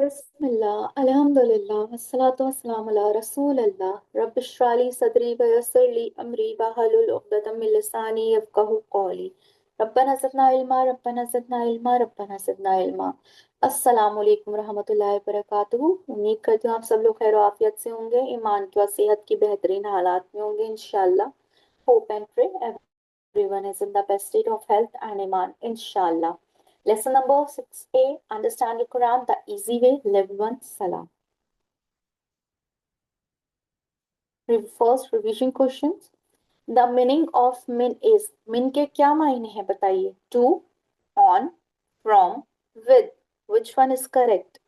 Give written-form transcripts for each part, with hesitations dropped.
बिस्मिल्लाह अल्हम्दुलिल्लाह वस्सलातु वस्सलामु अला रसूलिल्लाह रब्बिश इश्रह ली सदरी व यस्सिर ली अमरी वहलुल उक़दतम मिन लिसानी यफ़क़हू क़ौली रब्बना ज़िदना इल्मा रब्बना ज़िदना इल्मा रब्बना ज़िदना इल्मा। अस्सलामु अलैकुम रहमतुल्लाहि व बरकातुहू। उम्मीद करती हूँ आप सब लोग खैर आफियत से होंगे, ईमान की और सेहत की बेहतरीन हालात में होंगे इंशाअल्लाह। Hope and pray everyone is in the best state of health and iman, inshallah. Lesson number 6a. Understand the Quran the easy way. Level 1. Salam. First revision questions. The meaning of min is. Min के क्या मायने हैं बताइए? To, on, from, with. Which one is correct?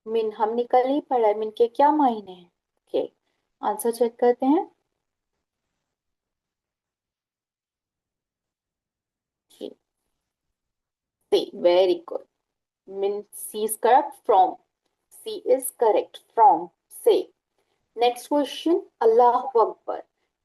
min हमने कल ही पढ़ा है. min के क्या मायने हैं? Okay. आंसर चेक करते हैं. जी. C. Very good. Min C is correct. From. C is correct. From. Say. Next question. Allah अकबर.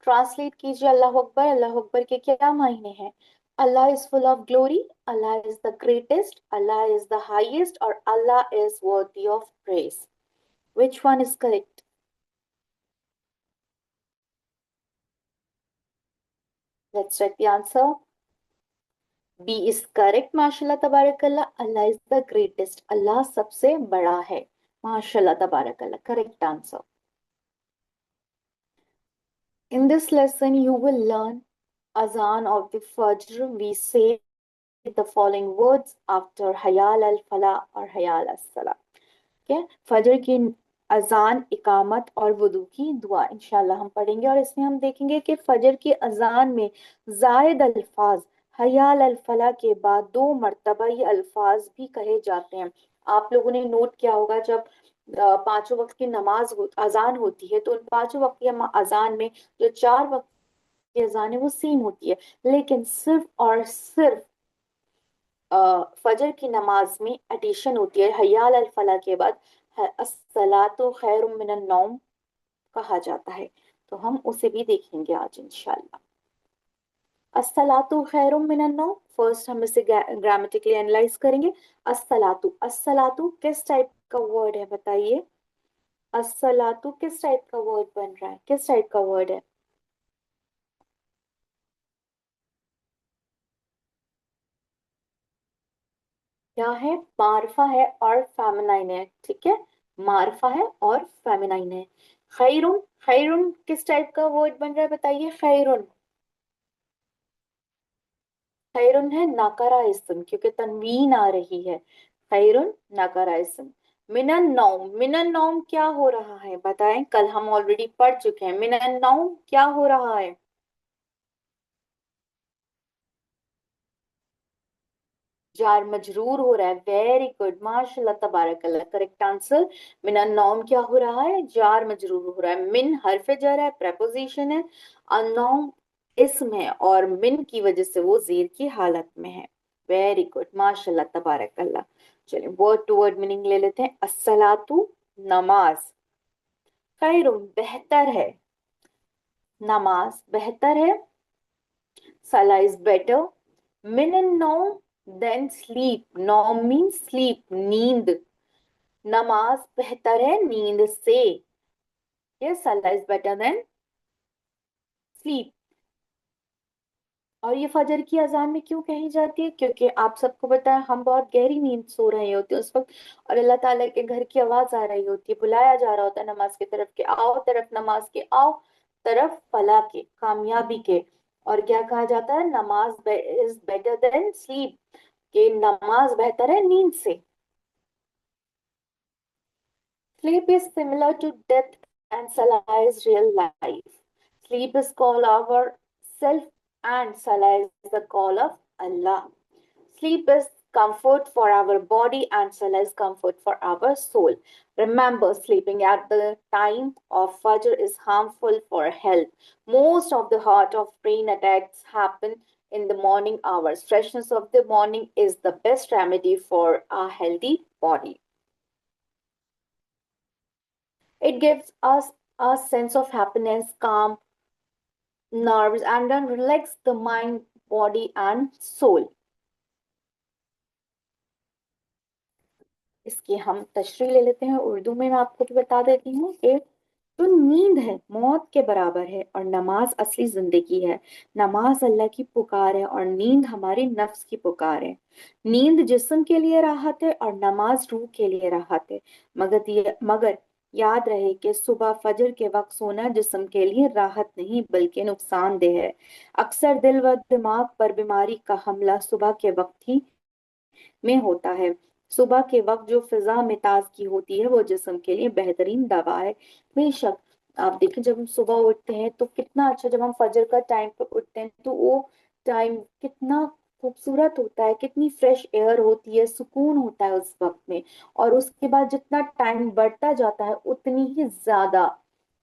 ट्रांसलेट कीजिए. अल्लाह अकबर. अल्लाह अकबर के क्या मायने हैं? Allah is full of glory, Allah is the greatest, Allah is the highest और Allah is worthy of praise. Which one is correct? Let's check the answer. B is correct. माशाल्लाह तबारकल्लाह. Allah is the greatest. Allah सबसे बड़ा है. माशाल्लाह तबारकल्लाह. Correct answer. In this lesson, you will learn Azan of the Fajr. We say the following words after Hayal al Falah और Hayal al Salah. ठीक है. फजर की अजान, इकामत और वुदू की दुआ इंशाल्लाह हम पढ़ेंगे और इसमें हम देखेंगे कि फजर की अजान में जायद अल्फाज हयाल अल फला के बाद 2 मरतबा ये अल्फाज भी कहे जाते हैं. आप लोगों ने नोट किया होगा जब पांचों वक्त की अजान होती है तो उन पांचों वक्त की अजान में जो 4 वक्त की अजान है वो सेम होती है, लेकिन सिर्फ और सिर्फ फजर की नमाज में एडिशन होती है. हयाल अल फला के बाद अस्सलातु खैरुम मिनन नौम कहा जाता है. तो हम उसे भी देखेंगे आज इंशाल्लाह. अस्सलातु खैरुम मिनन नौम. फर्स्ट हम इसे ग्रामेटिकली एनालाइज करेंगे. अस्सलातु. अस्सलातु किस टाइप का वर्ड है बताइए? अस्सलातु किस टाइप का वर्ड बन रहा है? किस टाइप का वर्ड है? क्या है? मारफा है और फेमिनाइन है. ठीक है. मारफा है और फेमिनाइन है. खैरुन. खैरुन किस टाइप का वर्ड बन रहा है बताइए? खैरुन. खैरुन है नाकारा इस्म क्योंकि तनवीन आ रही है. खैरुन नाकारा इस्म. मिनन नौम. मिनन नौम क्या हो रहा है बताएं? कल हम ऑलरेडी पढ़ चुके हैं. मिनन नौम क्या हो रहा है? जार मजरूर हो रहा है. Very good. माशाल्लाह तबारकल्लाह. Correct answer. मिनन नौम क्या हो रहा है? जार मजरूर हो रहा है. मिन हर्फ जर है, प्रेपोजिशन है. अनौम इसम है और मिन की वजह से वो जेर की हालत में है. Very good. माशाल्लाह तबारकल्लाह. चलिए वर्ड टू वर्ड मीनिंग ले लेते हैं. अस्सलातु नमाज. खैरुन बेहतर है. नमाज बेहतर है. सला इज बेटर. मिनन नौम देन स्लीप. नौम मीन स्लीप, नींद. नमाज बेहतर है नींद से. ये सला इज बेटर देन स्लीप. और ये फजर की अजान में क्यों कही जाती है? क्योंकि आप सबको पता है हम बहुत गहरी नींद सो रहे होते हैं उस वक्त और अल्लाह ताला के घर की आवाज आ रही होती है, बुलाया जा रहा होता है नमाज की तरफ के आओ, तरफ नमाज के आओ, तरफ फलाह के, कामयाबी के. और क्या कहा जाता है? नमाज इज बेटर देन स्लीप. कि नमाज बेहतर है नींद से. Sleep is similar to death and Salah is real life. Sleep is call our self and Salah is the call of Allah. Sleep is comfort for our body and Salah is comfort for our soul. Remember, sleeping at the time of Fajr is harmful for health. Most of the heart of brain attacks happen in the morning hours. Freshness of the morning is the best remedy for a healthy body. It gives us a sense of happiness, calm nerves, and then relax the mind, body, and soul. इसकी हम तशरीह ले लेते हैं उर्दू में। मैं आपको भी बता देती हूँ कि जो नींद है मौत के बराबर है और नमाज असली जिंदगी है। नमाज अल्लाह की पुकार है और नींद हमारी नफ्स की पुकार है। नींद जिस्म के लिए राहत है और नमाज रूह के लिए राहत है। मगर याद रहे कि सुबह फजर के वक्त सोना जिस्म के लिए राहत नहीं बल्कि नुकसानदेह है। अक्सर दिल व दिमाग पर बीमारी का हमला सुबह के वक्त ही में होता है। सुबह के वक्त जो फिजा में ताजगी होती है वो जिस्म के लिए बेहतरीन दवा है। बेशक आप देखें जब हम सुबह उठते हैं तो कितना अच्छा, जब हम फजर का टाइम पर उठते हैं तो वो टाइम कितना खूबसूरत होता है, कितनी फ्रेश एयर होती है, सुकून होता है उस वक्त में। और उसके बाद जितना टाइम बढ़ता जाता है उतनी ही ज्यादा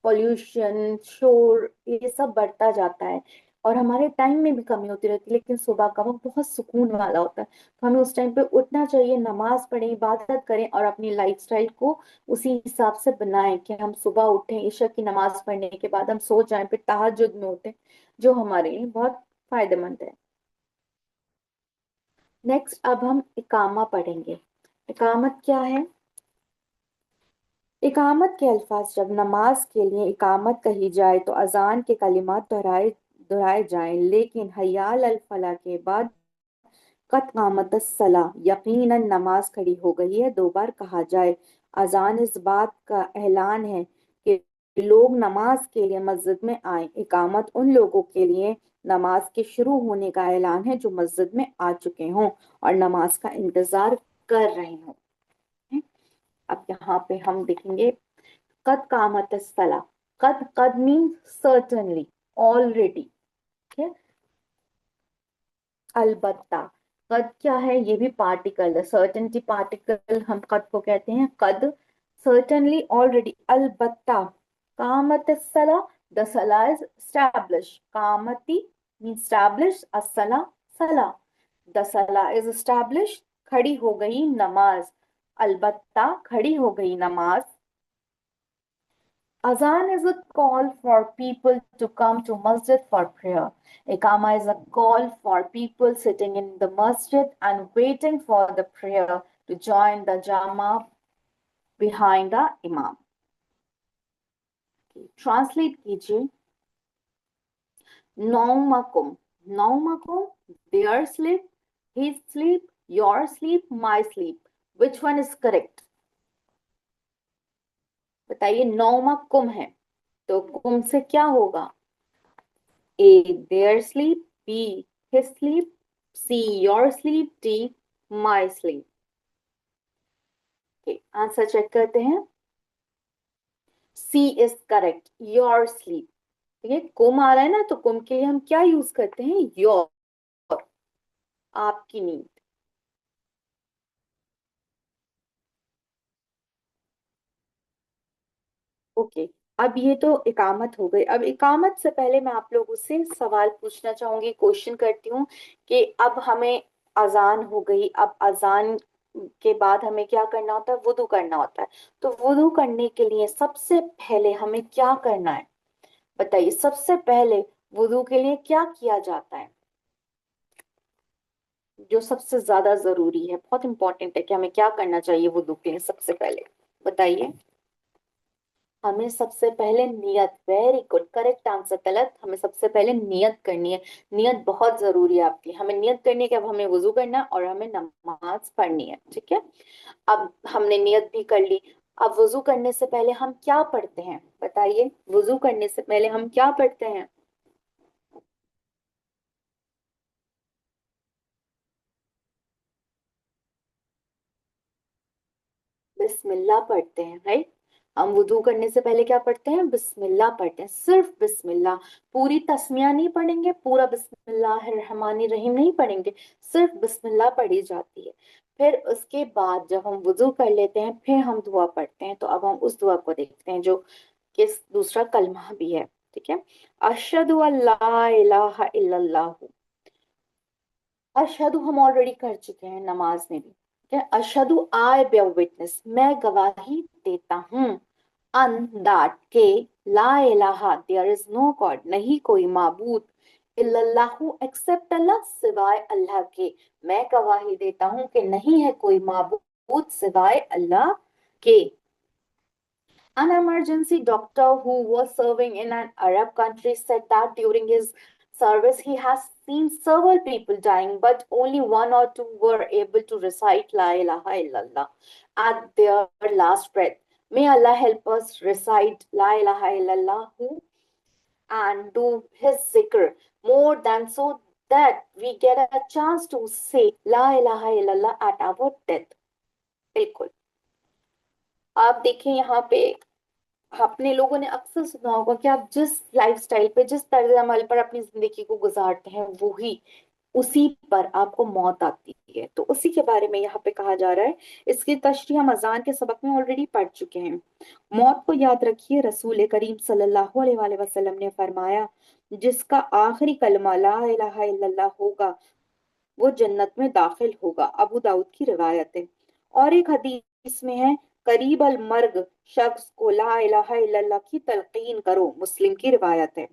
पॉल्यूशन, शोर, ये सब बढ़ता जाता है और हमारे टाइम में भी कमी होती रहती है। लेकिन सुबह का वक्त बहुत सुकून वाला होता है, तो हमें उस टाइम पे उठना चाहिए, नमाज पढ़ें, इबादत करें और अपनी लाइफस्टाइल को उसी हिसाब से बनाएं कि हम सुबह उठें, इशा की नमाज पढ़ने के बाद हम सो जाएं, फिर तहज्जुद में उठें, जो हमारे लिए बहुत फायदेमंद है। नेक्स्ट अब हम इकामा पढ़ेंगे। इकामत क्या है? इकामत के अल्फाज जब नमाज के लिए इकामत कही जाए तो अजान के कलिमात दोहराए दोहराए जाएं, लेकिन हय्याल अल फलाह के बाद कद कामत सला यकीनन नमाज खड़ी हो गई है दो बार कहा जाए। अजान इस बात का ऐलान है कि लोग नमाज के लिए मस्जिद में आए। इकामत उन लोगों के लिए नमाज के शुरू होने का ऐलान है जो मस्जिद में आ चुके हों और नमाज का इंतजार कर रहे हों। अब यहाँ पे हम देखेंगे कद कामत सला। कद मीन सर्टनली, ऑलरेडी। ठीक है। अलबत्ता, कद क्या है? ये भी पार्टिकल है, सर्टेनिटी पार्टिकल हम कद को कहते हैं। कद, सर्टेनली, ऑलरेडी, अलबत्ता। कामत सला, द सला is establish. Kamti mean establish, असला सला, द सला इज स्टैब्लिश। खड़ी हो गई नमाज, अलबत्ता खड़ी हो गई नमाज। Azan is a call for people to come to masjid for prayer. Iqama is a call for people sitting in the masjid and waiting for the prayer to join the Jama behind the Imam. Translate कीजिए। Naumakum. Naumakum, their sleep, his sleep, your sleep, my sleep. Which one is correct? बताइए। नौमा है तो कुम से क्या होगा? A, their sleep. B, his sleep. C, your sleep. D, my sleep. Okay, answer check करते हैं। C is correct, your sleep. ठीक है, कुम आ रहा है ना, तो कुम के लिए हम क्या यूज करते हैं? योर, आपकी नींद। ओके, अब ये तो इकामत हो गई। अब इकामत से पहले मैं आप लोगों से सवाल पूछना चाहूंगी, क्वेश्चन करती हूँ कि अब हमें अजान हो गई, अब अजान के बाद हमें क्या करना होता है? वुदू करना होता है। तो वुदू करने के लिए सबसे पहले हमें क्या करना है? बताइए, सबसे पहले वुदू के लिए क्या किया जाता है? जो सबसे ज्यादा जरूरी है, बहुत इंपॉर्टेंट है कि हमें क्या करना चाहिए वुदू के लिए सबसे पहले, बताइए। हमें सबसे पहले नियत, very good, correct answer Talat. हमें सबसे पहले नियत करनी है। नियत बहुत जरूरी है आपकी। हमें नियत करनी है कि अब हमें वुजू करना है और हमें नमाज पढ़नी है। ठीक है, अब हमने नियत भी कर ली। अब वुजू करने से पहले हम क्या पढ़ते हैं? बताइए, वुजू करने से पहले हम क्या पढ़ते हैं? बिस्मिल्लाह पढ़ते हैं, राइट। हम वुदू करने से पहले क्या पढ़ते हैं? बिस्मिल्लाह पढ़ते हैं, सिर्फ बिस्मिल्लाह। पूरी तस्मिया नहीं पढ़ेंगे, पूरा बिस्मिल्लाहिर्रहमानिर्रहीम नहीं पढ़ेंगे, सिर्फ बिस्मिल्लाह पढ़ी जाती है। फिर उसके बाद जब हम वुजू कर लेते हैं फिर हम दुआ पढ़ते हैं। तो अब हम उस दुआ को देखते हैं जो कि दूसरा कलमा भी है। ठीक है, अशहदु अल्ला इलाहा इल्लल्लाह। अशहदु हम ऑलरेडी कर चुके हैं नमाज में भी। ठीक है, अशहदु, आई बेयर विटनेस, मैं गवाही देता हूँ। अन, दैट, के, ला इलाहा, देयर इज नो गॉड, नहीं कोई माबूद, इल्लल्लाहु, एक्सेप्ट अल्लाह, सिवाय अल्लाह के। मैं गवाही देता हूँ कि नहीं है कोई माबूद सिवाय अल्लाह के। An emergency doctor who was serving in an Arab country said that during his service he has seen several people dying, but only one or two were able to recite La ilaha illallah at their last breath. May Allah help us recite La ilaha illallah and do his zikr more than so that we get a chance to say La ilaha illallah at our death. बिल्कुल। आप देखें यहाँ पे आपने लोगों ने अक्सर सुना होगा कि आप जिस लाइफस्टाइल पे जिस तर्ज अमल पर अपनी जिंदगी को गुजारते हैं वो ही उसी पर आपको मौत आती है। तो उसी के बारे में यहाँ पे कहा जा रहा है। इसकी तशरीह हम अजान के सबक में ऑलरेडी पढ़ चुके हैं। मौत को याद रखिए, रसूल करीम सल्लल्लाहु अलैहि वसल्लम ने फरमाया, जिसका आखिरी कलमा ला इलाहा इल्लल्लाह होगा वो जन्नत में दाखिल होगा। अबू दाऊद की रिवायत है। और एक हदीस में है, करीब अल मर्ग शख्स को ला इलाहा इल्लल्लाह की तलकीन करो। मुस्लिम की रिवायत है।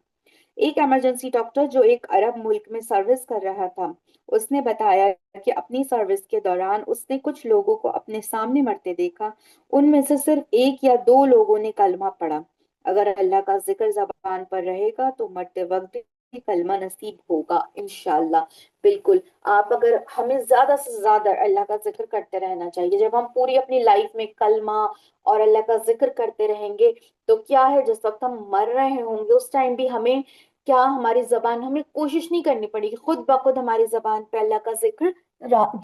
एक इमरजेंसी डॉक्टर जो एक अरब मुल्क में सर्विस कर रहा था, उसने बताया कि अपनी सर्विस के दौरान उसने कुछ लोगों को अपने सामने मरते देखा। उनमें से सिर्फ एक या दो लोगों ने कलमा पढ़ा। अगर अल्लाह का जिक्र जबान पर रहेगा तो मरते वक्त भी कलमा नसीब होगा इंशाल्लाह। बिल्कुल। आप अगर हमें ज्यादा से ज्यादा अल्लाह का जिक्र करते रहना चाहिए। जब हम पूरी अपनी लाइफ में कलमा और अल्लाह का जिक्र करते रहेंगे तो क्या है, जिस वक्त हम मर रहे होंगे उस टाइम भी हमें क्या, हमारी जबान, हमें कोशिश नहीं करनी पड़ेगी, खुद ब खुद हमारी जबान पे अल्लाह का जिक्र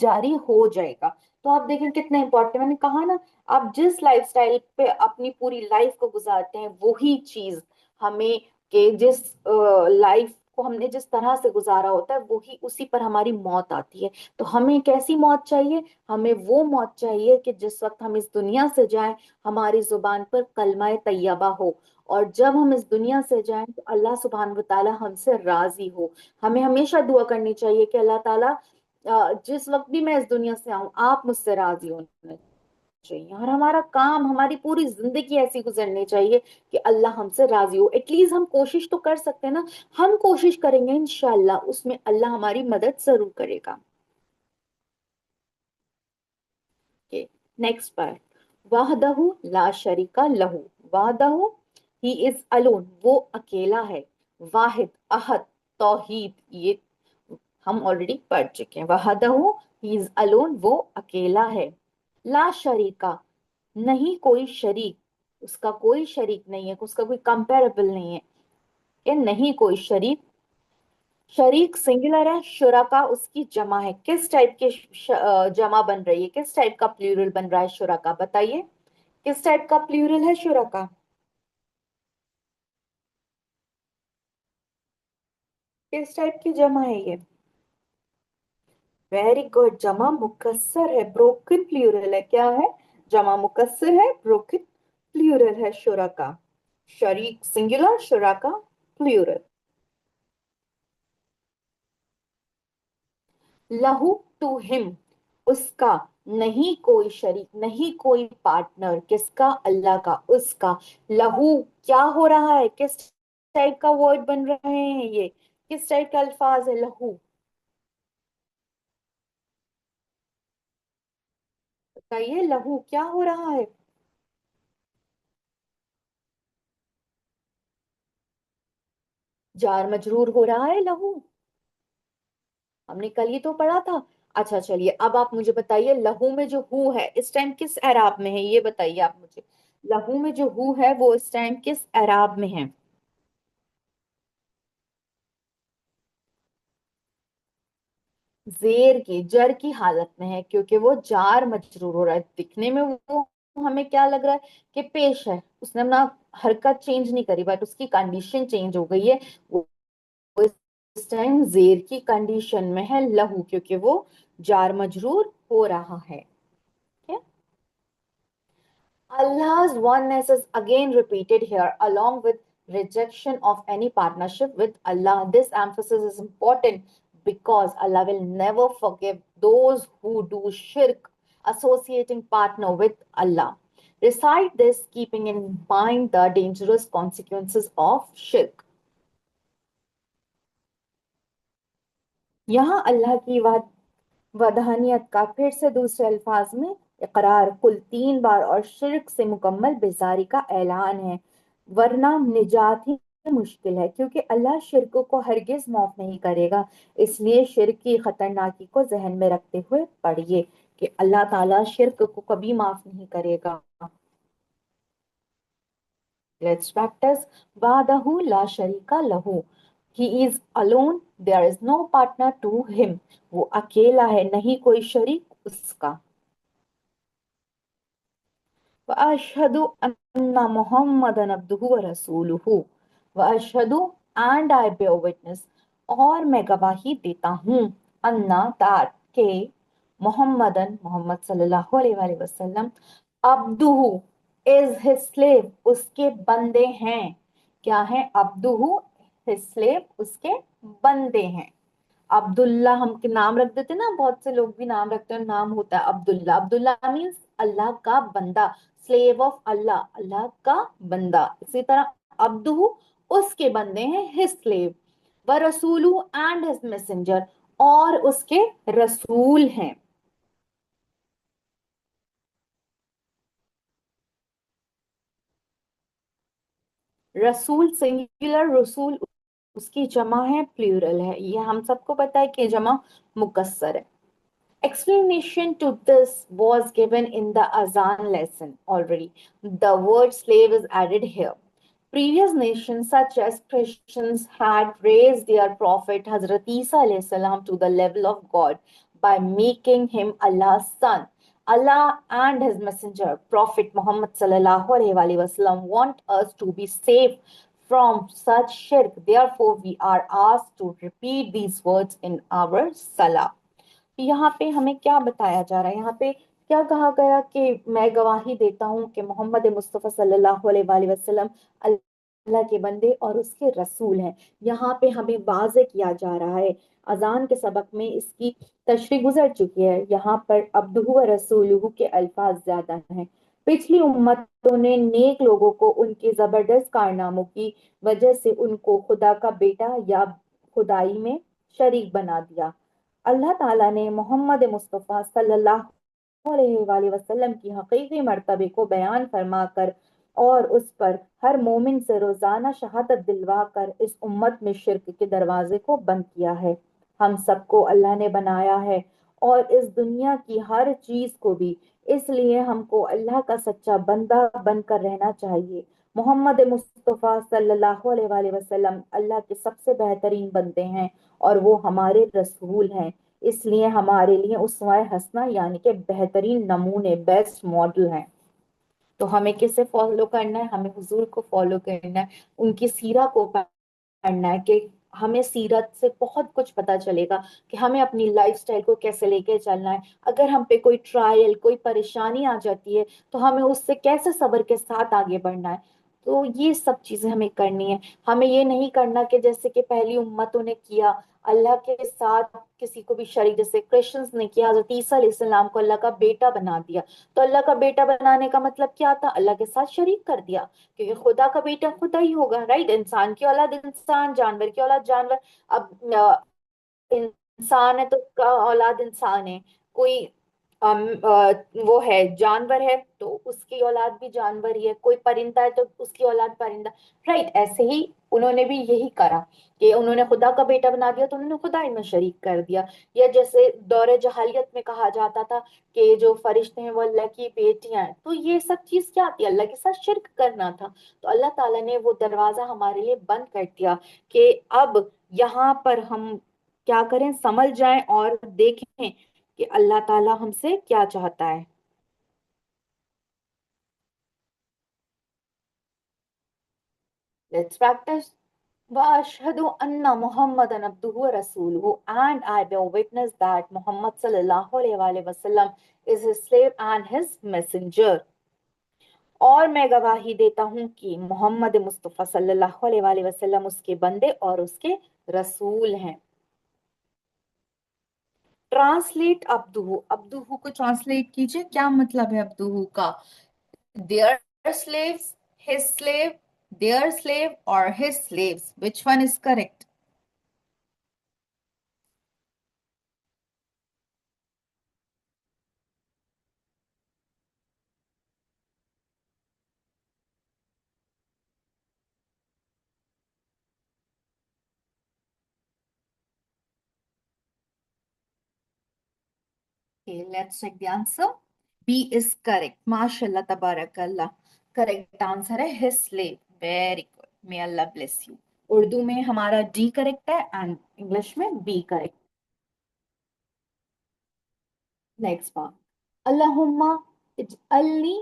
जारी हो जाएगा। तो आप देखें कितना इंपॉर्टेंट, मैंने कहा ना, आप जिस लाइफस्टाइल पे अपनी पूरी लाइफ को गुजारते हैं वही चीज हमें, के जिस लाइफ को हमने जिस तरह से गुजारा होता है वही उसी पर हमारी मौत आती है। तो हमें कैसी मौत चाहिए? हमें वो मौत चाहिए कि जिस वक्त हम इस दुनिया से जाएं हमारी जुबान पर कलमा तैयबा हो, और जब हम इस दुनिया से जाएं तो अल्लाह सुब्हान व तआला हमसे राजी हो। हमें हमेशा दुआ करनी चाहिए कि अल्लाह ताला जिस वक्त भी मैं इस दुनिया से आऊं आप मुझसे राजी होने चाहिए, और हमारा काम, हमारी पूरी जिंदगी ऐसी गुजरनी चाहिए कि अल्लाह हमसे राजी हो। एटलीस्ट हम कोशिश तो कर सकते हैं ना। हम कोशिश करेंगे इंशाल्लाह, उसमें अल्लाह हमारी मदद जरूर करेगा। नेक्स्ट पार्ट, वाहदहू ला शरीका लहू। वाहदहू, ही इज अलोन, वो अकेला है। वाहिद, अहद, तौहीद, ये हम ऑलरेडी पढ़ चुके हैं। वहदहू, ही इज अलोन, वो अकेला है। ला शरीका, नहीं कोई शरीक, उसका कोई शरीक नहीं है, उसका कोई कंपेरेबल नहीं है। ये नहीं कोई शरीक। शरीक सिंगुलर है, शुरका उसकी जमा है। किस टाइप के जमा बन रही है, किस टाइप का प्लूरल बन रहा है शुरका, बताइए किस टाइप का प्लूरल है शुरका? किस टाइप की जमा है ये? वेरी गुड, जमा मुकस्सर है, ब्रोकन प्लूरल है। क्या है? जमा मुकस्सर है, ब्रोकन प्लूरल है शुरका। शरीक सिंगुलर, शुरका प्लूरल। लहू, टू हिम, उसका, नहीं कोई शरीक, नहीं कोई पार्टनर, किसका? अल्लाह का, उसका। लहू, क्या हो रहा है, किस टाइप का वर्ड बन रहे हैं ये, किस टाइप का अल्फाज है लहू? बताइए लहू क्या हो रहा है? जार मजरूर हो रहा है लहू। हमने कल ही तो पढ़ा था। अच्छा चलिए, अब आप मुझे बताइए लहू में जो हु है इस टाइम किस एराब में है, ये बताइए आप मुझे। लहू में जो हु है वो इस टाइम किस एराब में है? जेर की, जर की हालत में है, क्योंकि वो जार मजरूर हो रहा है। दिखने में वो हमें क्या लग रहा है कि पेश है, उसने अपना हरकत चेंज नहीं करी, बट उसकी कंडीशन चेंज हो गई है। वो इस टाइम जेर की कंडीशन में है लहू, क्योंकि वो जार मजरूर हो रहा है। ठीक है। Allah's oneness is again repeated here, along with rejection of any partnership with Allah. This emphasis is important because Allah will never forgive those who do shirk, associating partner with Allah. Recite this, keeping in mind the dangerous consequences of shirk. यहाँ अल्लाह की वहदानियत का फिर से दूसरे अल्फाज में इकरार कुल 3 बार और शिर्क से मुकम्मल बेजारी का ऐलान है, वरना निजात ही मुश्किल है, क्योंकि अल्लाह शिर्क को हरगिज माफ नहीं करेगा। इसलिए शिर्क की खतरनाकी को जहन में रखते हुए पढ़िए कि अल्लाह ताला शिर्क को कभी माफ नहीं करेगा। Let's practice. Wahdahu la sharika lahu. He is alone. There is no partner to him. वो अकेला है, नहीं कोई शरीक उसका। वअशहदु अन्ना मुहम्मदन अब्दुहु व रसूलुहु। वअशहदु एंड आई बेयर विटनेस, और मैं गवाही देता हूँ, अन्ना दैट के, मोहम्मदन मोहम्मद सल्लल्लाहु अलैहि वसल्लम, अब्दुहु इज हिज स्लेव, उसके बंदे हैं। क्या है? अब्दुहु हिज स्लेव, उसके बंदे हैं। अब्दुल्ला हम के नाम रख देते ना, बहुत से लोग भी नाम रखते हैं, नाम होता है अब्दुल्ला। अब्दुल्ला मीन्स अल्लाह का बंदा, स्लेव ऑफ अल्लाह, अल्लाह का बंदा। इसी तरह अब्दुहु उसके बंदे हैं, हिज स्लेव। व रसूलु एंड हिज मैसेंजर, और उसके रसूल हैं। रसूल सिंगुलर, रसूल उसकी जमा है, प्लूरल है। ये हम सबको पता है कि जमा मुकस्सर है। Explanation to this was given in the Azan lesson already. The word slave is added here. Previous nations such as Christians had raised their prophet Hazrat Isa alayhi salam to the level of God by making him Allah's son. Allah and his messenger Prophet Muhammad sallallahu alaihi wasallam want us to be safe from such shirk. Therefore, we are asked to repeat these words in our salah. यहाँ पे हमें क्या बताया जा रहा है? यहाँ पे क्या कहा गया कि मैं गवाही देता हूँ कि मोहम्मद मुस्तफ़ा सल्लल्लाहु अलैहि वसल्लम अल्लाह के बंदे और उसके रसूल हैं। यहाँ पे हमें वाज़े किया जा रहा है, अजान के सबक में इसकी तशरीह गुजर चुकी है। यहाँ पर अब्दुहु व रसूलुहु के अल्फाज ज्यादा हैं। पिछली उम्मतों ने नेक लोगों को उनके जबरदस्त कारनामों की वजह से उनको खुदा का बेटा या खुदाई में शरीक बना दिया। अल्लाह ताला ने मोहम्मद मुस्तफ़ा सल्लल्लाहु अलैहि वसल्लम की हकीकी मर्तबे को बयान फरमाकर और उस पर हर मोमिन से रोजाना शहादत दिलवा कर इस उम्मत में शिर्क के दरवाजे को बंद किया है। हम सबको अल्लाह ने बनाया है और इस दुनिया की हर चीज को भी, इसलिए हमको अल्लाह का सच्चा बंदा बनकर रहना चाहिए। मोहम्मद मुस्तफ़ा सल्लल्लाहु अलैहि वसल्लम अल्लाह के सबसे बेहतरीन बंदे हैं और वो हमारे रसूल हैं। इसलिए हमारे लिए उसवाए हसना यानी कि बेहतरीन नमूने, बेस्ट मॉडल हैं। तो हमें किसे फॉलो करना है? हमें हुजूर को फॉलो करना है, उनकी सीरा को पढ़ना है कि हमें सीरत से बहुत कुछ पता चलेगा कि हमें अपनी लाइफस्टाइल को कैसे लेके चलना है। अगर हम पे कोई ट्रायल, कोई परेशानी आ जाती है तो हमें उससे कैसे सब्र के साथ आगे बढ़ना है। तो ये सब चीजें हमें करनी है। हमें ये नहीं करना कि जैसे कि पहली उम्मतों ने किया, अल्लाह के साथ किसी को भी शरीक, जैसे क्रिश्चियंस ने किया, हजरत ईसा अलैहिस्सलाम को अल्लाह का बेटा बना दिया। तो अल्लाह का बेटा बनाने का मतलब क्या था? अल्लाह के साथ शरीक कर दिया, क्योंकि खुदा का बेटा खुदा ही होगा, राइट? इंसान की औलाद इंसान, जानवर की औलाद जानवर। अब इंसान है तो उसका औलाद इंसान है। कोई वो है जानवर है तो उसकी औलाद भी जानवर ही है। कोई परिंदा है तो उसकी औलाद परिंदा, राइट? ऐसे ही उन्होंने भी यही करा कि उन्होंने खुदा का बेटा बना दिया तो उन्होंने खुदा इनमें शरीक कर दिया। या जैसे दौरे जहालियत में कहा जाता था कि जो फरिश्ते हैं वो अल्लाह की बेटियां हैं, तो ये सब चीज क्या थी? अल्लाह के साथ शिर्क करना था। तो अल्लाह ताला ने वो दरवाजा हमारे लिए बंद कर दिया कि अब यहाँ पर हम क्या करें? समझ जाएं और देखें कि अल्लाह ताला हमसे क्या चाहता है। Let's practise. वअशहदु अन्ना मुहम्मदन अब्दुहु व रसूलुहु, and I bear witness that Muhammad sallallahu alaihi wasallam is his slave and his messenger। और मैं गवाही देता हूँ कि मोहम्मद मुस्तफ़ा सल्लल्लाहु अलैहि वसल्लम उसके बंदे और उसके रसूल हैं। ट्रांसलेट अब्दुहु, अब्दुहु को ट्रांसलेट कीजिए, क्या मतलब है अब्दुहु का? Their slaves, his slave, their slave, or his slaves. Which one is correct? Okay, let's check the answer. B is correct. MashaAllah, tabarakallah. Correct answer है his slave. Very good. May Allah bless you. Urdu में हमारा D correct है and English में B correct. Next बार. अल्लाहुम्मा इजअल्नी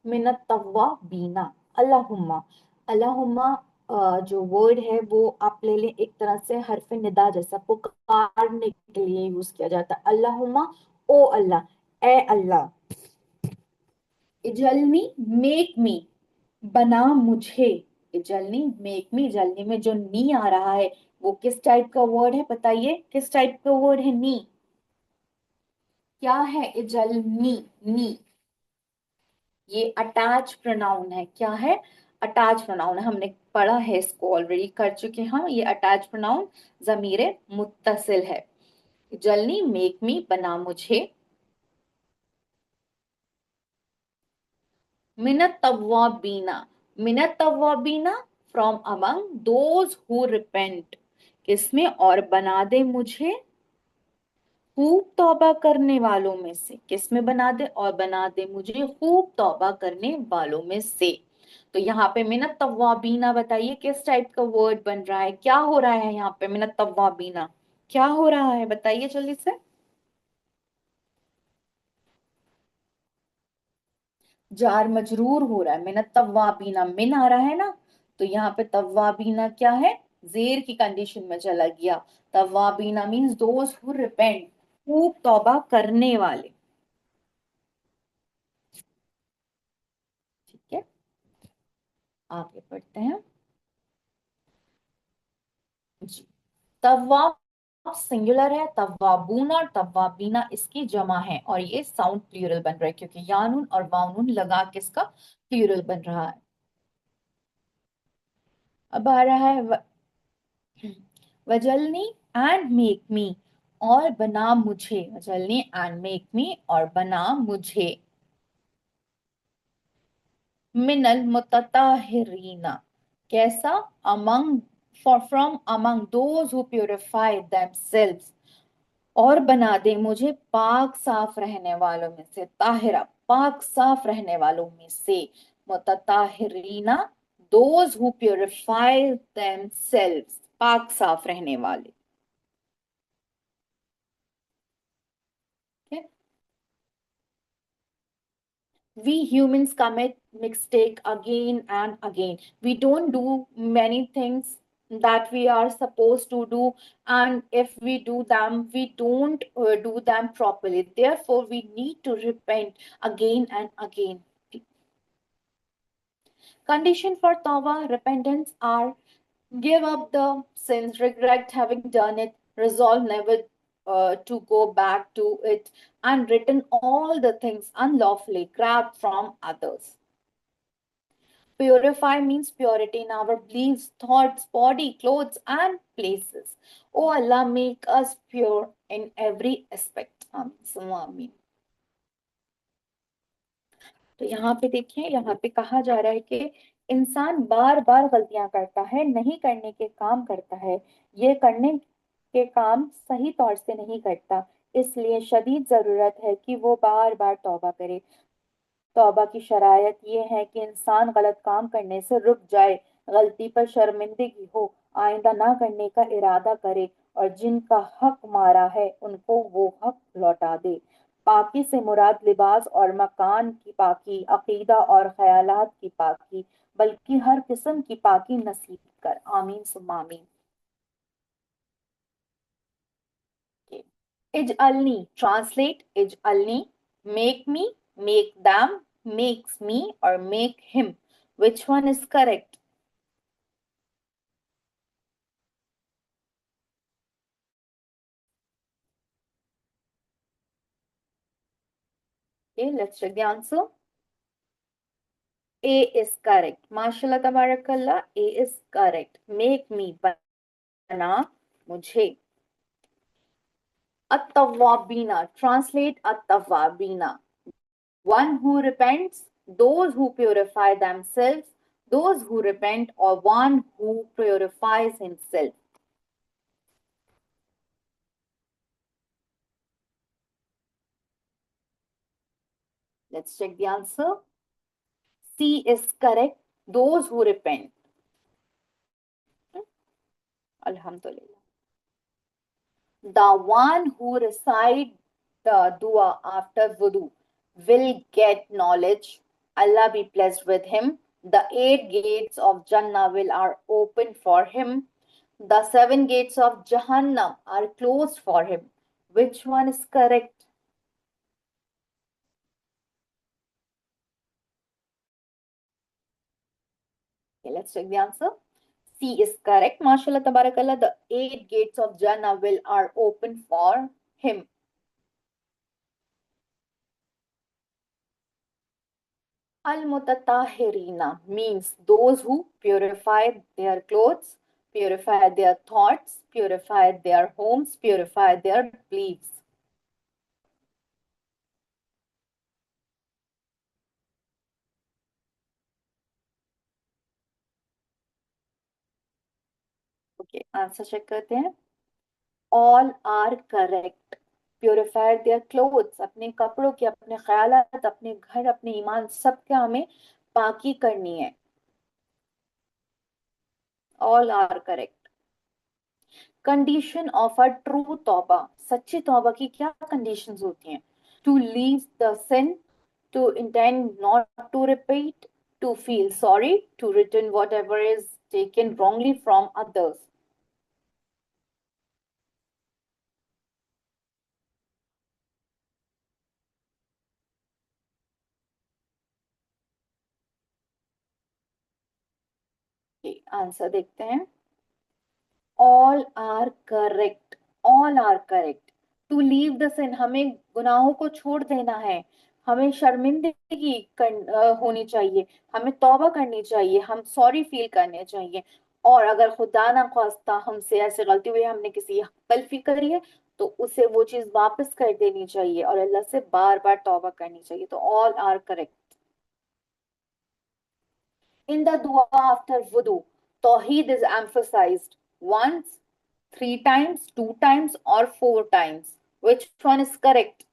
मिनत तव्वाबीना. अल्लाहुम्मा. अल्लाहुम्मा जो वर्ड है वो आप ले लें एक तरह से हरफ निदा जैसा पुकारने के लिए यूज किया जाता है. अल्लाहुम्मा, ओ अल्लाह, ए अल्लाह. इजलनी, मेक मी, बना मुझे. इजलनी, मेक मी, जलनी में जो नी आ रहा है वो किस टाइप का वर्ड है बताइए, किस टाइप का वर्ड है नी. क्या है इजलनी. नी ये अटैच प्रोनाउन है. क्या है? अटैच प्रोनाउन है. हमने पढ़ा है इसको ऑलरेडी, कर चुके हैं. ये अटैच प्रोनाउन जमीरे मुत्तसिल है. जलनी, मेक मी, बना मुझे. मिनत तव्वाबीना. मिनत तव्वाबीना, from among those who repent. किसमें? और बना दे मुझे खूब तौबा करने वालों में से. किसमें बना दे? और बना दे मुझे खूब तौबा करने वालों में से. तो यहाँ पे मिनत तव्वाबीना बताइए किस टाइप का वर्ड बन रहा है, क्या हो रहा है यहाँ पे मिनत तव्वाबीना, क्या हो रहा है बताइए जल्दी से. जार मजरूर हो रहा है. मिनत तव्वाबीना, मिन आ रहा है ना, तो यहाँ पे तव्वाबीना क्या है? जेर की कंडीशन में चला गया. तव्वाबीना मीन्स दोज हु रिपेंट, खूब तौबा करने वाले. ठीक है, आगे बढ़ते हैं जी. तव्वाब सिंगुलर है, तव्वाबून और तव्वाबीना इसकी जमा है और ये साउंड प्लूरल बन रहा है क्योंकि यानून और वाउनून लगा के इसका प्लूरल बन रहा है. अब आ रहा है वजलनी एंड मेक मी, और बना मुझे. वजलनी एंड मेक मी, और बना मुझे. मिनल मुतताहिरीना, कैसा? Among, for from among those who purify themselves, और बना दे मुझे पाक साफ रहने वालों में से. ताहिरा, पाक साफ रहने वालों में से. मुतताहिरीना, दोज हु प्यूरिफाई देमसेल्व्स, पाक साफ रहने वाले. ठीक है. We humans commit mistake again and again. We don't do many things that we are supposed to do, and if we do them, we don't do them properly. Therefore, we need to repent again and again. Condition for tawbah, repentance, are give up the sins, regret having done it, resolve never to go back to it, and return all the things unlawfully grabbed from others. Purify means purity in our beliefs, thoughts, body, clothes, and places. Oh Allah, make us pure in every aspect. Amin. तो यहाँ पे देखिए, यहाँ पे कहा जा रहा है कि इंसान बार बार गलतियां करता है, नहीं करने के काम करता है, ये करने के काम सही तौर से नहीं करता. इसलिए शदीद जरूरत है कि वो बार बार तौबा करे. तौबा की शरायत ये है कि इंसान गलत काम करने से रुक जाए, गलती पर शर्मिंदगी हो, आइंदा ना करने का इरादा करे, और जिनका हक मारा है उनको वो हक लौटा दे. पाकी से मुराद लिबास और मकान की पाकी, अकीदा और ख्यालात की पाकी, बल्कि हर किस्म की पाकी नसीब कर. आमीन सुम्मा आमीन. इजअलनी, ट्रांसलेट इजअलनी. Make me, make them, makes me, or make him. Which one is correct? Okay, let's check the answer. A is correct. MashaAllah tabarakallah. A is correct. Make me, बना मुझे. At-tawwabina, translate at-tawwabina. One who repents, those who purify themselves, those who repent, or one who purifies himself. Let's check the answer. C is correct. Those who repent. Alhamdulillah. The one who recite the dua after wudu will get knowledge. Allah be pleased with him. The 8 gates of Jannah will are open for him. The 7 gates of Jahannam are closed for him. Which one is correct? Okay, let's check the answer. C is correct. MashaAllah, Tabarakallah. The 8 gates of Jannah will are open for him. Al-mutatahirina means those who purify their clothes, purify their thoughts, purify their homes, purify their beliefs. Okay, answer check करते हैं. All are correct. Purify their clothes. अपने कपड़ों की, अपने ख्यालात, अपने घर, अपने ईमान, सब के हमें पाकी करनी है. All are correct. Condition of a true तौबा. सच्ची तौबा की क्या conditions होती हैं? To leave the sin, to intend not to repeat, to feel sorry, to return whatever is taken wrongly from others. Answer देखते हैं. All are correct. All are correct. To leave the sin, हमें गुनाहों को छोड़ देना है. हमें शर्मिंदगी होनी चाहिए. हमें तौबा करनी चाहिए. हम सॉरी फील करने चाहिए. और अगर खुदा ना खास्ता हमसे ऐसे गलती हुई, हमने किसी गलती करी है, तो उसे वो चीज वापस कर देनी चाहिए और अल्लाह से बार बार तौबा करनी चाहिए. तो all are correct. In the dua after wudu, Tawheed is emphasized once, 3 times, 2 times, or 4 times. Which one is correct?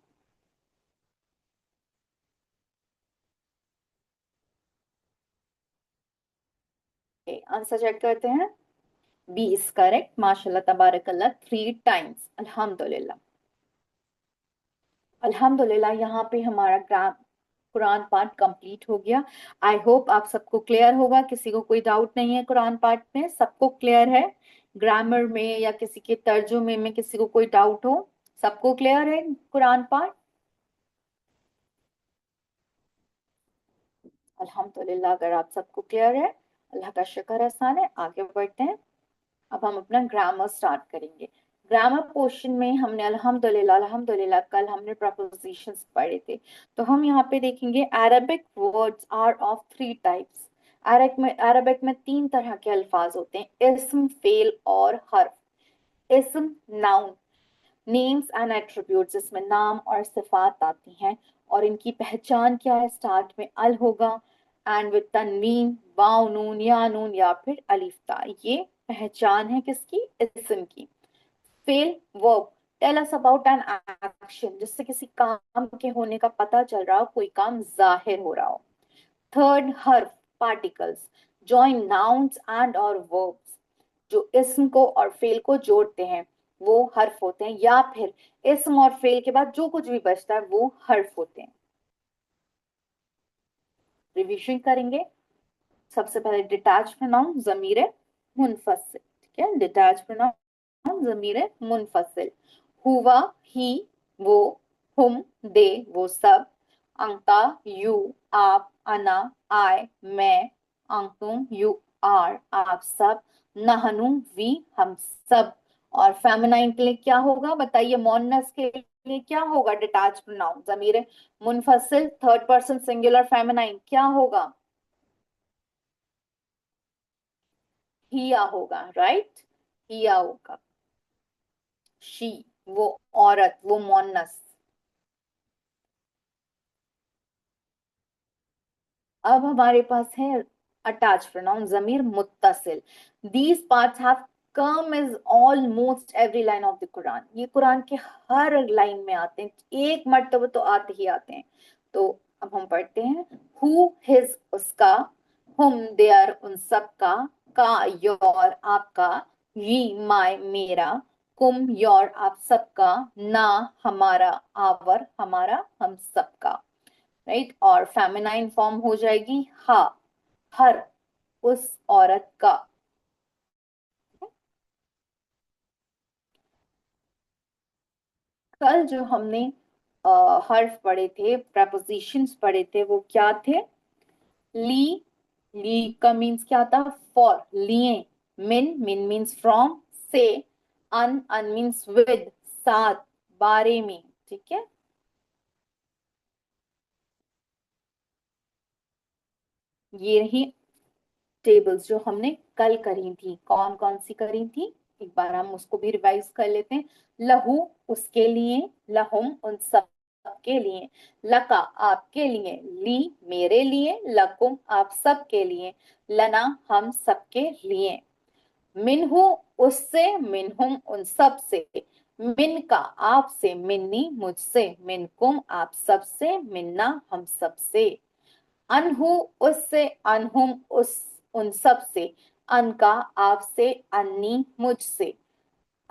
Okay, answer check करते हैं. B is correct. माशाल्लाह तबारकल्लाह, 3 times. अल्हम्दुलिल्लाह. अल्हम्दुलिल्लाह, यहाँ पे हमारा कुरान पाठ कंप्लीट हो गया. आई होप आप सबको क्लियर होगा. किसी को कोई डाउट नहीं है कुरान पाठ में? सबको क्लियर है? ग्रामर में या किसी के तर्जुमे में किसी को कोई डाउट हो? सबको क्लियर है कुरान पाठ? अल्हम्दुलिल्लाह, अगर आप सबको क्लियर है, अल्लाह का शुक्र एहसान है. आगे बढ़ते हैं. अब हम अपना ग्रामर स्टार्ट करेंगे. ग्रामर पोर्शन में हमने अल्हम्दुलिल्लाह अल्हम्दुलिल्लाह कल हमने प्रपोजिशंस पढ़े थे. तो हम यहाँ पे देखेंगे Arabic words are of 3 types. Arabic में 3 तरह के अल्फाज होते हैं: इस्म, फेल और हर्फ. इस्म, नाउन, नेम्स एंड एट्रीब्यूट्स, इसमें नाम और सिफात आती हैं. और इनकी पहचान क्या है? स्टार्ट में अल होगा एंड विद तनवीन, वाव, नून, या नून, या फिर अलिफ्ता. ये पहचान है किसकी? इस्म की. फेल verb, tell us about an action, जिससे किसी काम के होने का पता चल रहा हो, कोई काम जाहिर हो रहा हो. थर्ड, हर्फ, पार्टिकल्स, जॉइन नाउन्स एंड और वर्ब्स, जो इस्म को और फेल को जोड़ते हैं, वो हर्फ होते हैं. या फिर इस्म और फेल के बाद जो कुछ भी बचता है वो हर्फ होते हैं. रिविजन करेंगे. सबसे पहले डिटैच प्रोनाउन ज़मीर मुनफसिल. ठीक है, डिटैच प्रोनाउन ज़मीर मुनफसिल. हुआ, ही, वो, हुम, दे, वो सब. अंता, यू, आप, अना, आय, मैं, अंतुम, यू आर, आप सब. नहनु, वी, हम सब. और फेमिनाइन के लिए क्या होगा बताइए? मोनस के लिए क्या होगा? डिटैच प्रोनाउन ज़मीर मुनफसिल, थर्ड पर्सन सिंगुलर फेमिनाइन, क्या होगा? हिया होगा. राइट, हिया होगा. शी, वो औरत, वो मोनस. अब हमारे पास है अटैच प्रोनाउन जमीर मुत्तसिल. These parts have come is almost every line of the Quran. ये कुरान के हर लाइन में आते हैं. एक मर्तबा तो आते ही आते हैं. तो अब हम पढ़ते हैं हु हिज उसका, हुम देयर उन सब का योर आपका, ये माय मेरा, कुम योर आप सबका, ना हमारा आवर हमारा हम सबका। राइट, और फेमिनाइन फॉर्म हो जाएगी हा, हर उस औरत का। कल जो हमने हर्फ पढ़े थे, प्रपोजिशंस पढ़े थे, वो क्या थे? ली, ली का मीन्स क्या था? फॉर, लिए। मिन मीन्स फ्रॉम, से। अन मीन्स विद, साथ, बारे में। ठीक है, ये रही टेबल्स जो हमने कल करी थी। कौन कौन सी करी थी, एक बार हम उसको भी रिवाइज कर लेते हैं। लहू उसके लिए, लहुम उन सब के लिए, लका आपके लिए, ली मेरे लिए, लकुम आप सब के लिए, लना हम सबके लिए। मिनहु उससे, मिनहुम उन सब से, मिन का आपसे, मिन्नी मुझसे, मिनकुम आप सब से, मिन्ना हम सब से। अनहु उससे, अनहुम उस उन सब से, अनका आपसे, अन्नी मुझसे,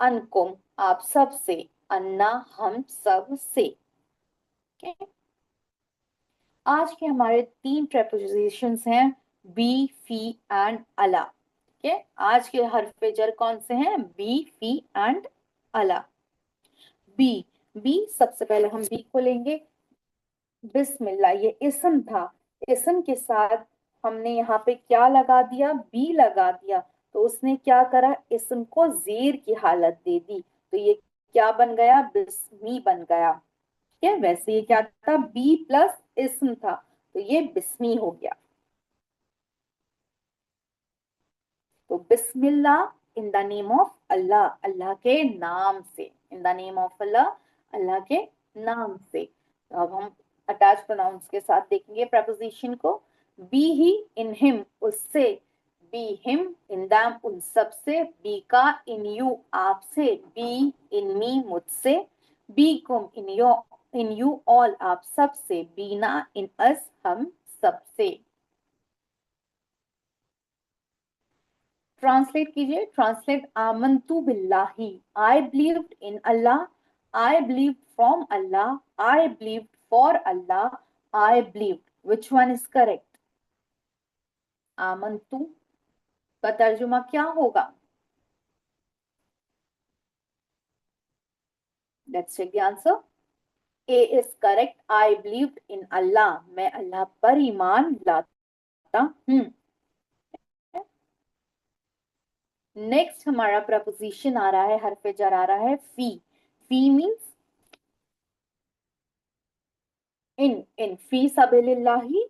अनकुम आप सब से, अन्ना हम सब से। okay? आज के हमारे तीन प्रेपोजिशंस हैं, बी, फी एंड अला। ठीक है, आज के हरफ जर कौन से हैं? बी, फी एंड अला। बी, बी सबसे पहले हम बी को लेंगे। बिस्मिल्लाह, ये इसम था, इसम के साथ हमने यहाँ पे क्या लगा दिया? बी लगा दिया। तो उसने क्या करा? इसम को जेर की हालत दे दी, तो ये क्या बन गया? बिस्मी बन गया। ठीक है, वैसे ये क्या था? बी प्लस इसम था, तो ये बिस्मी हो गया। तो बिस्मिल्लाह, in the name of Allah, Allah के नाम से। In the name of Allah, Allah के नाम से। तो अब हम अटैच प्रोनाउंस के साथ देखेंगे प्रपोजिशन को। बी ही, इन हिम उससे, बी हिम इन दैम उन सब से, बी का इन यू आपसे, बी इन मी मुझसे, बी कुम इन यू ऑल आप सब से, बीना इन अस हम सब से। ट्रांसलेट कीजिए, ट्रांसलेट। आमंतु बिल्लाही, I believed in Allah, I believed from Allah, I believed for Allah, I believed. Which one is correct? आमंतु का तर्जुमा क्या होगा? Let's check the answer. A is correct, I believed in Allah, मैं Allah पर ईमान लाता हूं। नेक्स्ट हमारा प्रपोजिशन आ रहा है, हरफ जर आ रहा है फी। फी मीन्स इन फी सबीलिल्लाही,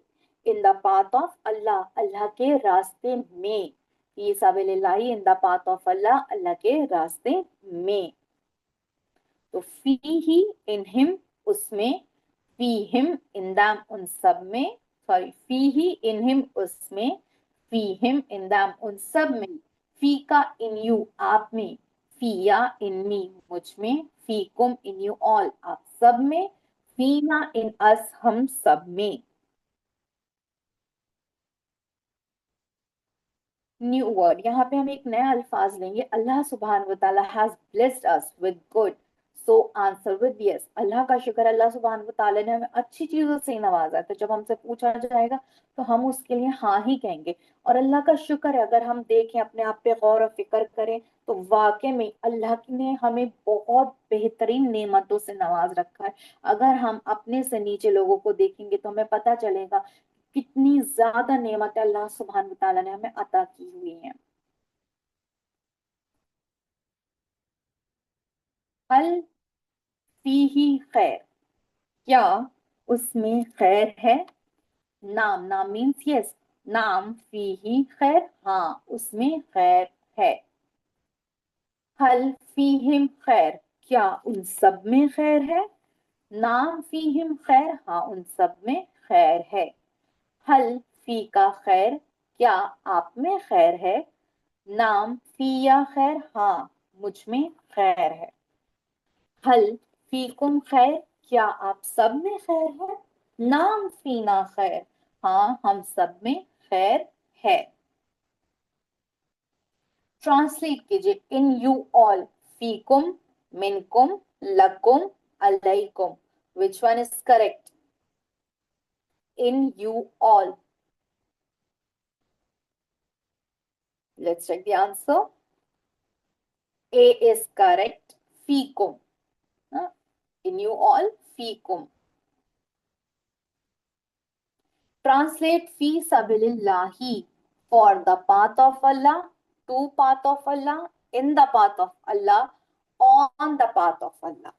in the path of Allah, Allah के रास्ते में। फी सबीलिल्लाही, in the path of Allah, Allah के रास्ते में। तो फी ही, इन हिम उसमें, फी हिम इन दैम उन सब में, sorry, fee he in him उसमें, फी हिम इन दैम उन सब में, फी का इन यू आप में, फी या इन मी मुझ में, फी कुम इन यू ऑल आप सब में, फीना इन अस हम सब में। न्यू वर्ड, यहाँ पे हम एक नया अल्फाज लेंगे। अल्लाह सुब्हान व तआला has blessed us with good, so answer with yes. Allah का शुक्र, अल्लाह सुब्हान व तआला ने हमें अच्छी चीजों से नवाजा है, तो जब हमसे पूछा जाएगा तो हम उसके लिए हाँ ही कहेंगे। और अल्लाह का शुक्र है, अगर हम देखें, अपने आप पे गौर और फिक्र करें, तो वाकई में अल्लाह ने हमें बहुत बेहतरीन नेमतों से नवाज रखा है। अगर हम अपने से नीचे लोगों को देखेंगे तो हमें पता चलेगा कितनी ज्यादा नेमत अल्लाह सुब्हान व तआला ने हमें अता की हुई है। हल फीही खैर, क्या उसमें खैर है? नाम, नाम मीन्स यस, नाम, फीही खैर, हाँ उसमें खैर है। हल फीहिम खैर, क्या उन सब में खैर है? नाम फीहिम खैर, हाँ उन सब में खैर है। हल फी का खैर, क्या आप में खैर है? नाम फी या खैर, हाँ मुझ में खैर है। हल फीकुम खैर, क्या आप सब में खैर है? नाम फीना खैर, हाँ हम सब में खैर है। ट्रांसलेट कीजिए, इन यू ऑल, फीकुम, मिनकुम, लकुम, अलैकुम, which one is correct? In you all, let's check the answer. A is correct, फीकुम, in you all, fikum. Translate fi sabilillahi, for the path of Allah, to path of Allah, in the path of Allah, on the path of Allah.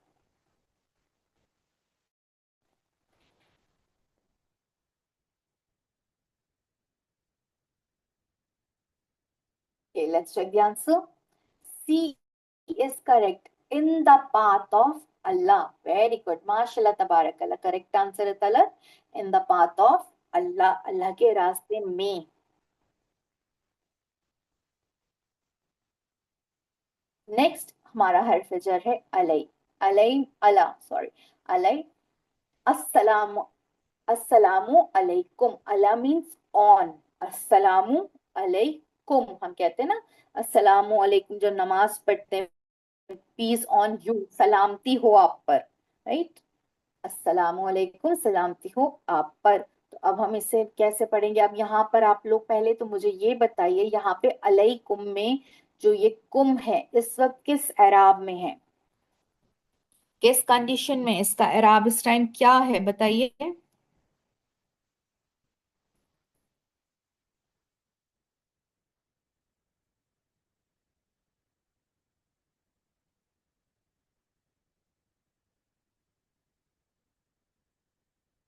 Okay, let's check the answer. C is correct. In the path of Allah. Very good. MashaAllah, tabarakallah. Correct answer है Talat. In the path of Allah. अल्लाह के रास्ते में. Next हमारा हर्फ जर है अलई। अलई अला, सॉरी, अलई। अस्सलाम, अस्सलामु अलैकुम। अला मीन्स ऑन, अस्सलामु अलैकुम हम कहते हैं ना, अस्सलामु अलैकुम जब नमाज पढ़ते हैं, पीस ऑन यू, सलामती हो आप पर, राइट। अस्सलामु अलैकुम, सलामती हो आप पर। तो अब हम इसे कैसे पढ़ेंगे? अब यहाँ पर आप लोग पहले तो मुझे ये बताइए, यहाँ पे अलैकुम में जो ये कुम है इस वक्त किस एराब में है, किस कंडीशन में? इसका एराब इस टाइम क्या है बताइए।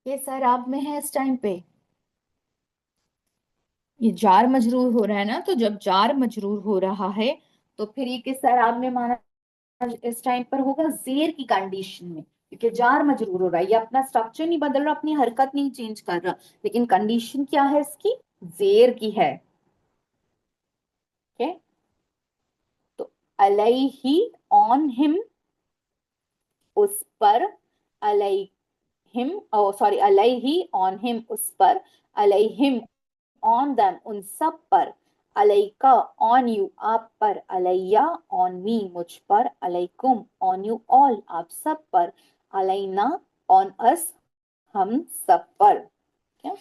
किस एराब में है इस टाइम पे? ये जार मजरूर हो रहा है ना, तो जब जार मजरूर हो रहा है तो फिर ये किस एराब में माना इस टाइम पर होगा? जेर की कंडीशन में, क्योंकि जार मजरूर हो रहा है, ये अपना स्ट्रक्चर नहीं बदल रहा, अपनी हरकत नहीं चेंज कर रहा, लेकिन कंडीशन क्या है इसकी? जेर की है। ओके, तो अलैहि, ऑन हिम, उस पर, अलैहिम, ओ सॉरी, अलैहि ऑन हिम उस पर, अलैहिम ऑन देम उन सब पर, अलैका ऑन यू आप पर, अलैया ऑन मी मुझ पर, अलैकुम ऑन यू ऑल आप सब पर, अलैना ऑन अस हम सब पर। क्या?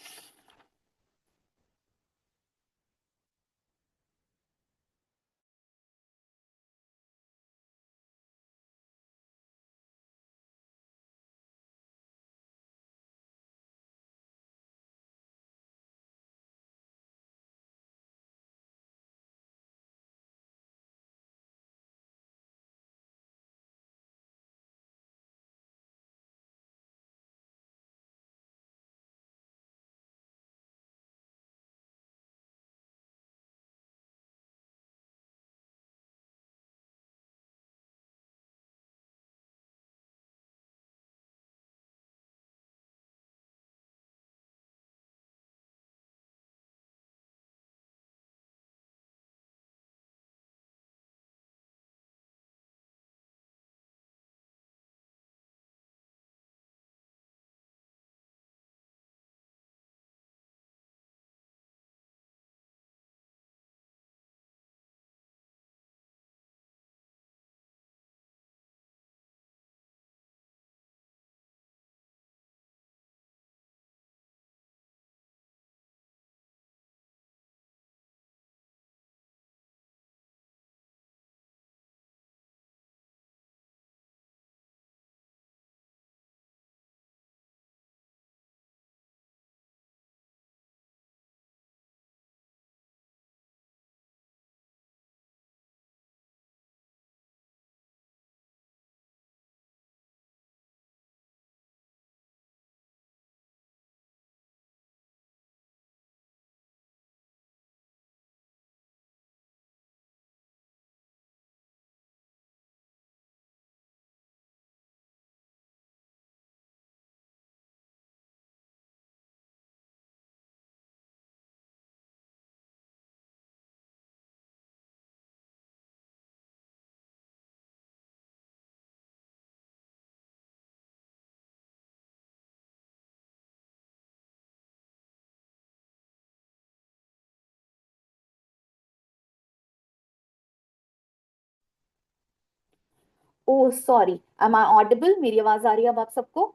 Oh sorry, am I audible? मेरी आवाज आ रही है अब आप सबको?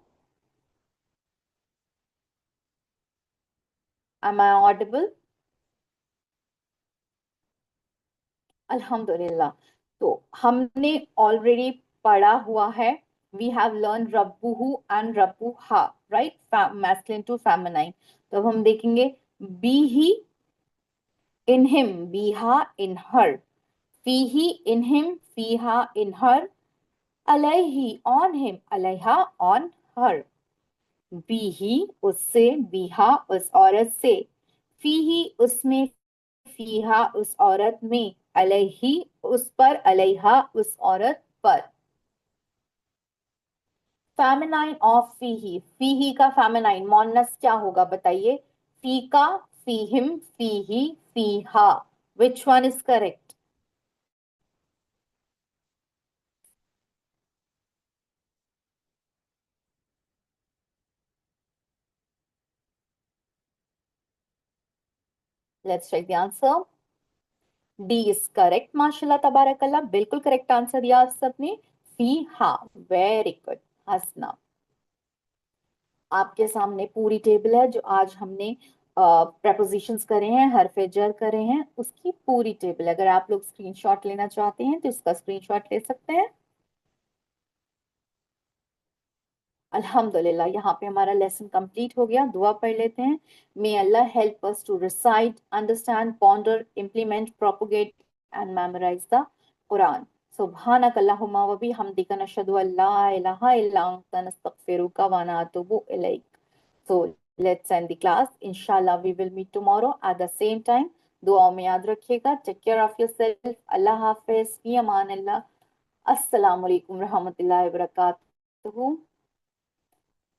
Am I audible? अल्हम्दुलिल्लाह। तो हमने ऑलरेडी पढ़ा हुआ है, वी हैव लर्न रब्बुहु एंड रब्बुहा, राइट, मैस्कुलिन टू फेमिनाइन। तो अब हम देखेंगे बी ही इन हिम, बीहा इन हर, फीही इन हिम, फीहा इन हर, अलैहि ऑन हिम, अलैहा ऑन हर, बीही उससे, बीहा उस औरत से, फीही उसमें, फीहा उस औरत में, अलैहि उस पर, अलैहा उस औरत पर। फेमिनाइन ऑफ फीही, फीही का फेमिनाइन मोनस क्या होगा बताइए? फी का, फीहिम, फीही, फीहा, which one is correct? Let's check the answer. D is correct, माशाल्लाह तबारकल्लाह, बिल्कुल करेक्ट आंसर दिया आप सबने, फी हा। वेरी गुड हसना। आपके सामने पूरी टेबल है जो आज हमने प्रपोजिशंस करे हैं, हरफे जर करे हैं, उसकी पूरी टेबल। अगर आप लोग स्क्रीनशॉट लेना चाहते हैं तो इसका स्क्रीनशॉट ले सकते हैं। अल्हम्दुलिल्लाह, यहाँ पे हमारा लेसन कंप्लीट हो गया। दुआ पढ़ लेते हैं। May Allah help us to recite, understand, ponder, implement, propagate and memorise the Quran. सुब्हानक अल्लाहुम्मा व बिहम्दिका नशहदु अल्ला इलाहा इल्ला अंता नस्तगफिरुका व नतूबु इलैक। So let's end the class. Inshallah, we will meet tomorrow at the same time. दुआ में याद रखिएगा। Take care of yourself. अल्लाह हाफिज, फी अमान अल्लाह। अस्सलाम वालेकुम रहमतुल्लाहि व बरकातुहू।